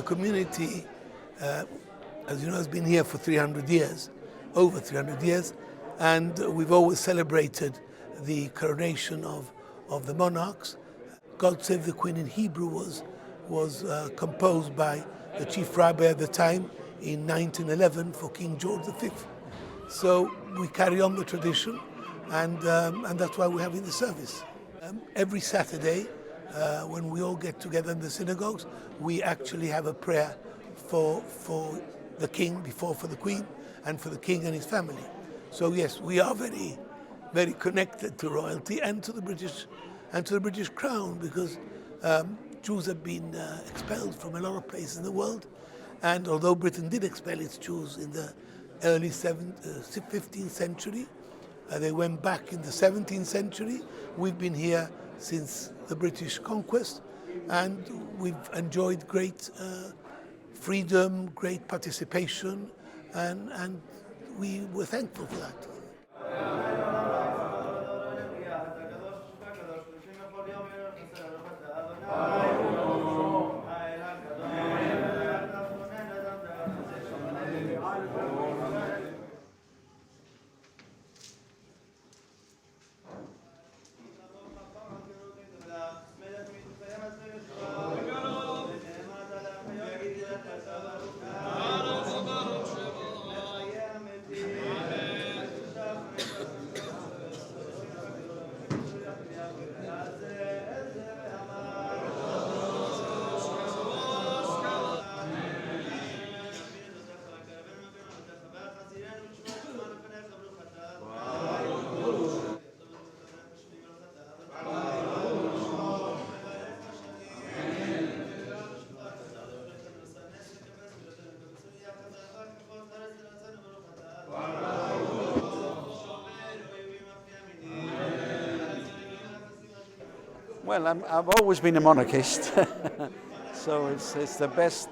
community, as you know, has been here for 300 years, over 300 years, and we've always celebrated the coronation of the monarchs. God Save the Queen in Hebrew was composed by the chief rabbi at the time in 1911 for King George V. So we carry on the tradition, and that's why we're having the service. Every Saturday, when we all get together in the synagogues, we actually have a prayer for the king, for the queen, and for the king and his family. So yes, we are very, very connected to royalty and to the British crown, because Jews have been expelled from a lot of places in the world, and although Britain did expel its Jews in the early 15th century, they went back in the 17th century. We've been here since the British conquest, and we've enjoyed great freedom, great participation, and we were thankful for that. Well, I've always been a monarchist, so it's the best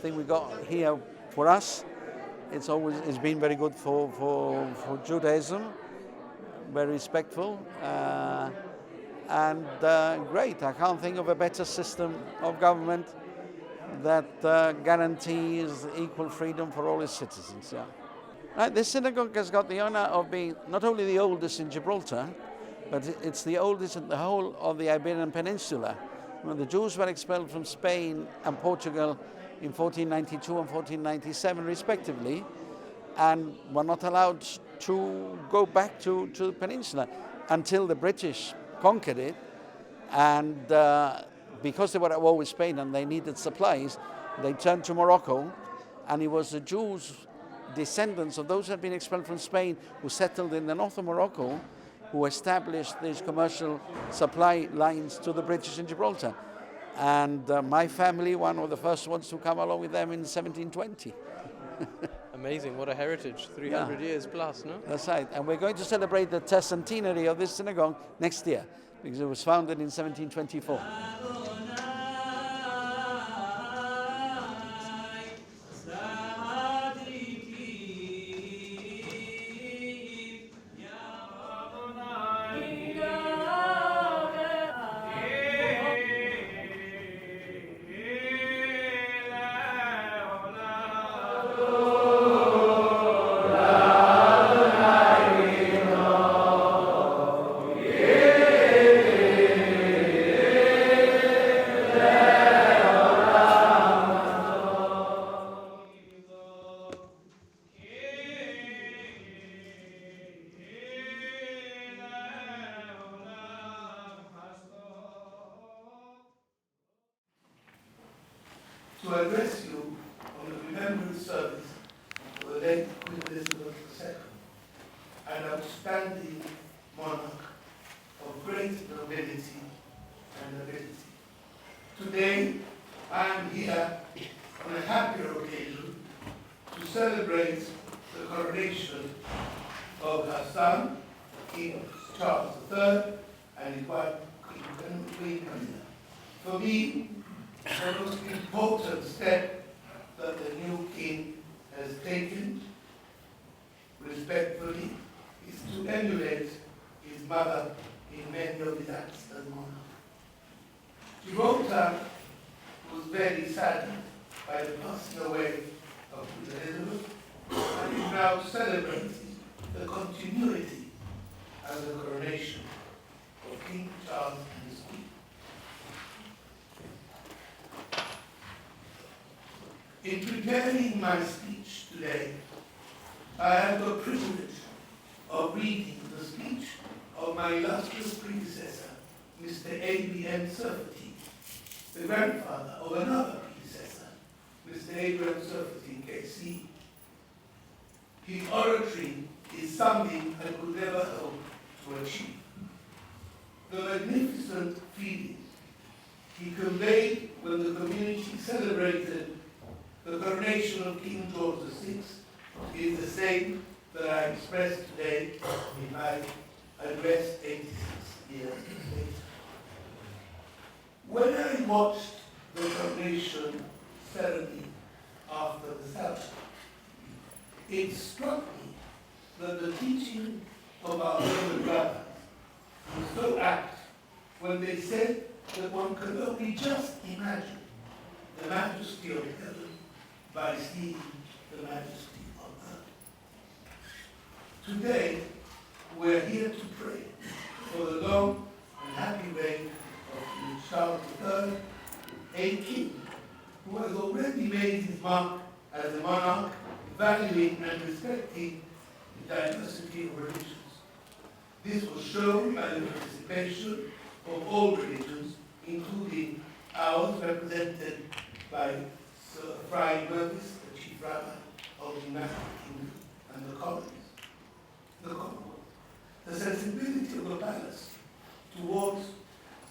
thing we got here for us. It's been very good for Judaism, very respectful, and great. I can't think of a better system of government that guarantees equal freedom for all its citizens. Yeah. Right, this synagogue has got the honor of being not only the oldest in Gibraltar, but it's the oldest in the whole of the Iberian Peninsula. When the Jews were expelled from Spain and Portugal in 1492 and 1497 respectively, and were not allowed to go back to the peninsula until the British conquered it. And because they were at war with Spain and they needed supplies, they turned to Morocco, and it was the Jews, descendants of those who had been expelled from Spain, who settled in the north of Morocco, who established these commercial supply lines to the British in Gibraltar. And my family, one of the first ones to come along with them in 1720. Amazing, what a heritage, 300 years plus, no? That's right, and we're going to celebrate the tercentenary of this synagogue next year, because it was founded in 1724. To address you on the remembrance service for the late Queen Elizabeth II, an outstanding monarch of great nobility and ability. Today, I am here on a happier occasion to celebrate the coronation of her son, King Charles III, and his wife, Queen Camilla. For me, the most important step that the new king has taken, respectfully, is to emulate his mother in many of his acts as monarch. Gibraltar very saddened by the passing away of Queen Elizabeth, and is now celebrating the continuity as the coronation of King Charles and his Queen. In preparing my speech today, I had the privilege of reading the speech of my illustrious predecessor, Mr. A.B.M. Surfety, the grandfather of another predecessor, Mr. Abraham Surfety, KC. His oratory is something I could never hope to achieve. The magnificent feeling he conveyed when the community celebrated the coronation of King George VI is the same that I expressed today in my address 86 years later. When I watched the coronation ceremony after the Sabbath, it struck me that the teaching of our Roman rabbis was so apt when they said that one could only just imagine the majesty of heaven by seeing the majesty on earth. Today, we're here to pray for the long and happy reign of King Charles III, a king who has already made his mark as a monarch, valuing and respecting the diversity of religions. This was shown by the participation of all religions, including ours, represented by Sir Fry Mervis, the Chief Rabbi of the United Kingdom and the colonies, the Commonwealth. The sensibility of the palace towards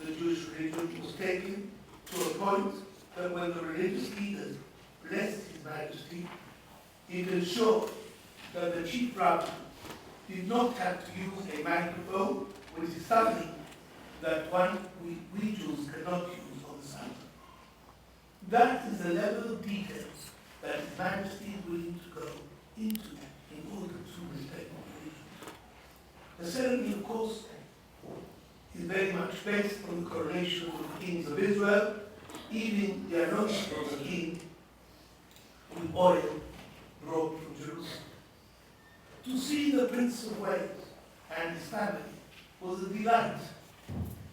the Jewish religion was taken to a point that when the religious leaders blessed His Majesty, it ensured that the Chief Rabbi did not have to use a microphone, which is something that we Jews cannot use on the Sabbath. That is the level of detail that His Majesty is willing to go into in order to respect religion. The ceremony, of course, is very much based on the coronation of the kings of Israel, even the anointing of the king with oil brought from Jerusalem. To see the Prince of Wales and his family was a delight,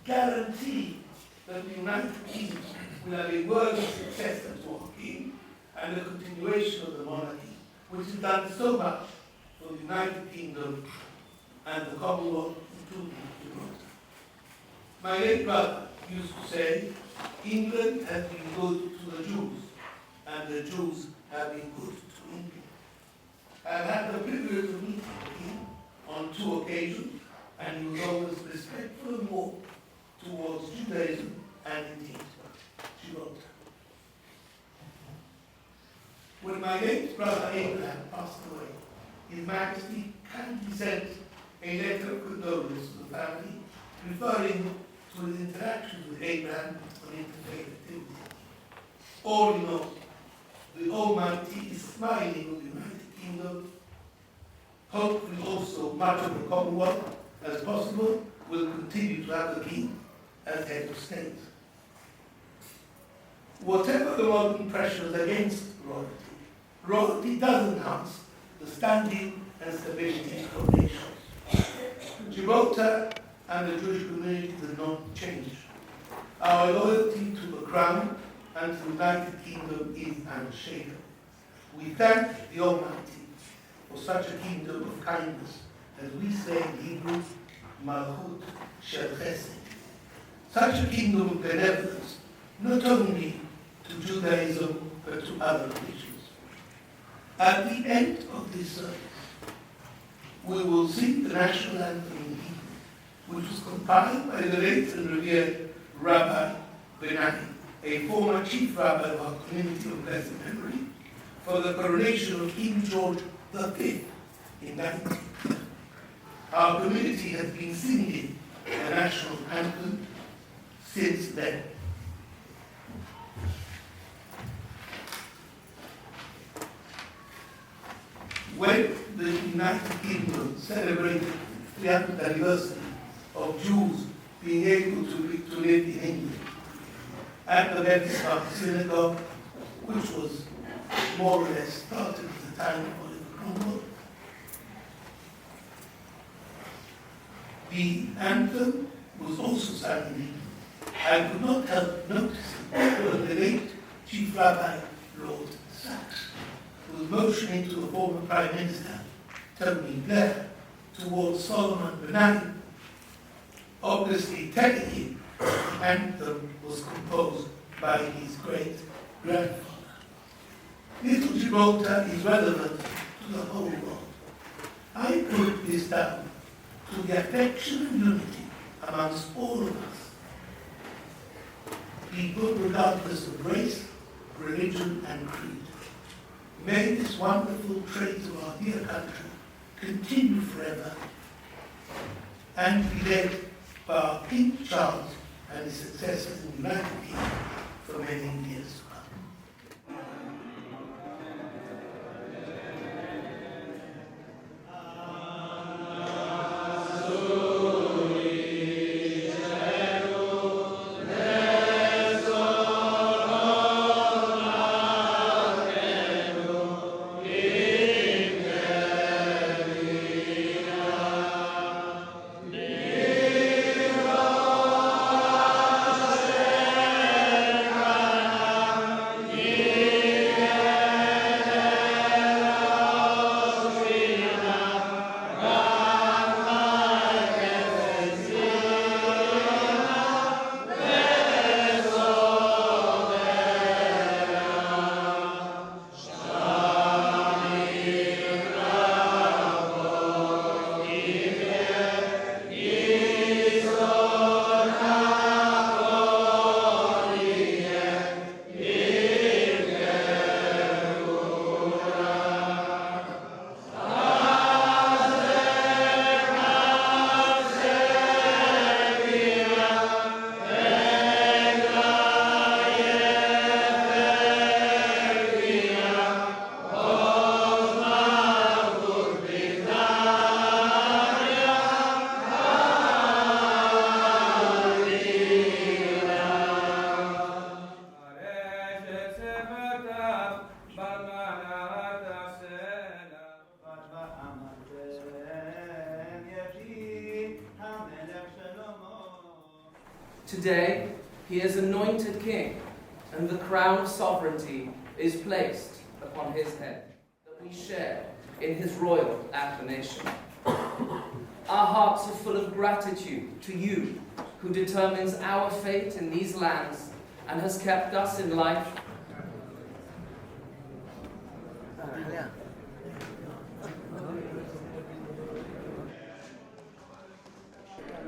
guaranteeing that the United Kingdom will have a worthy successor to our king and the continuation of the monarchy, which has done so much for the United Kingdom and the Commonwealth, including Gibraltar. My late brother used to say, England has been good to the Jews, and the Jews have been good to England. I've had the privilege of meeting him on 2 occasions, and he was always respectful and warm towards Judaism and indeed Gibraltar. When my late brother Abraham passed away, His Majesty kindly sent a letter of condolence to the family, referring to his interactions with Abraham on interfaith activity. All in all, the Almighty is smiling on the United Kingdom. Hopefully also much of the Commonwealth, as possible, will continue to have the king as head of state. Whatever the modern pressures against royalty, royalty does enhance the standing and stability of nations. Gibraltar and the Jewish community does not change. Our loyalty to the crown and to the United Kingdom is unshakable. We thank the Almighty for such a kingdom of kindness, as we say in Hebrew, Malchut Shel Chesed. Such a kingdom of benevolence, not only to Judaism, but to other religions. At the end of this service, we will sing the National Anthem in Hebrew, which was compiled by the late and revered Rabbi Benani, a former chief rabbi of our community of blessed memory, for the coronation of King George V in 1910. Our community has been singing the National Anthem since then. When the United Kingdom celebrated the 300th anniversary of Jews being able to live in England, and the Levy synagogue, which was more or less started at the time of Oliver Cromwell. The anthem was also sung in Hebrew. I could not help noticing when the late Chief Rabbi Lord Sachs was motioning to the former Prime Minister, Tony Blair, towards Solomon Benani, obviously telling him the anthem was composed by his great-grandfather. Little Gibraltar is relevant to the whole world. I put this down to the affection and unity amongst all of us, people regardless of race, religion and creed. May this wonderful trait of our dear country continue forever and be led by our King Charles and his successors in the United Kingdom for many years to come. Today, he is anointed king, and the crown of sovereignty is placed upon his head, that we share in his royal acclamation. Our hearts are full of gratitude to you, who determines our fate in these lands and has kept us in life.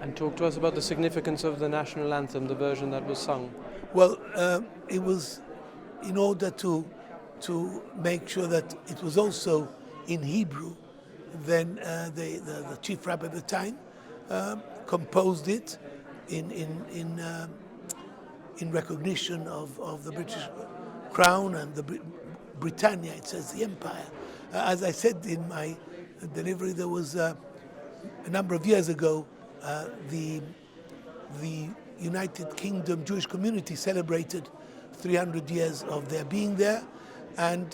And talk to us about the significance of the National Anthem, the version that was sung. Well, it was in order to make sure that it was also in Hebrew. Then the chief rabbi at the time composed it in recognition of the British crown and the Britannia. It says the empire. As I said in my delivery, there was a number of years ago. The United Kingdom Jewish community celebrated 300 years of their being there, and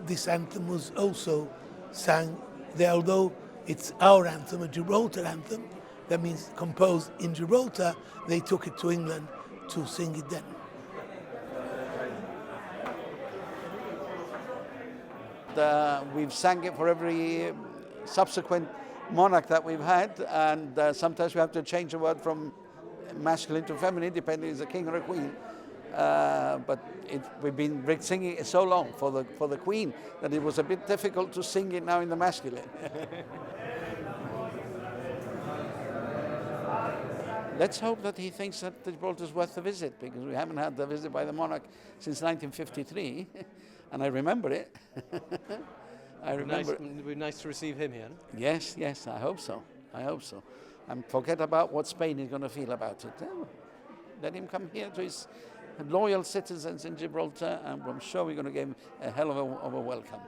this anthem was also sang there. Although it's our anthem, a Gibraltar anthem, that means composed in Gibraltar, they took it to England to sing it then. We've sang it for every subsequent monarch that we've had, and sometimes we have to change a word from masculine to feminine, depending if it's a king or a queen. But we've been singing it so long for the queen that it was a bit difficult to sing it now in the masculine. Let's hope that he thinks that Gibraltar is worth the visit, because we haven't had the visit by the monarch since 1953, and I remember it. I remember. It would be nice to receive him here. Yes, I hope so. And forget about what Spain is going to feel about it. Let him come here to his loyal citizens in Gibraltar, and I'm sure we're going to give him a hell of a welcome.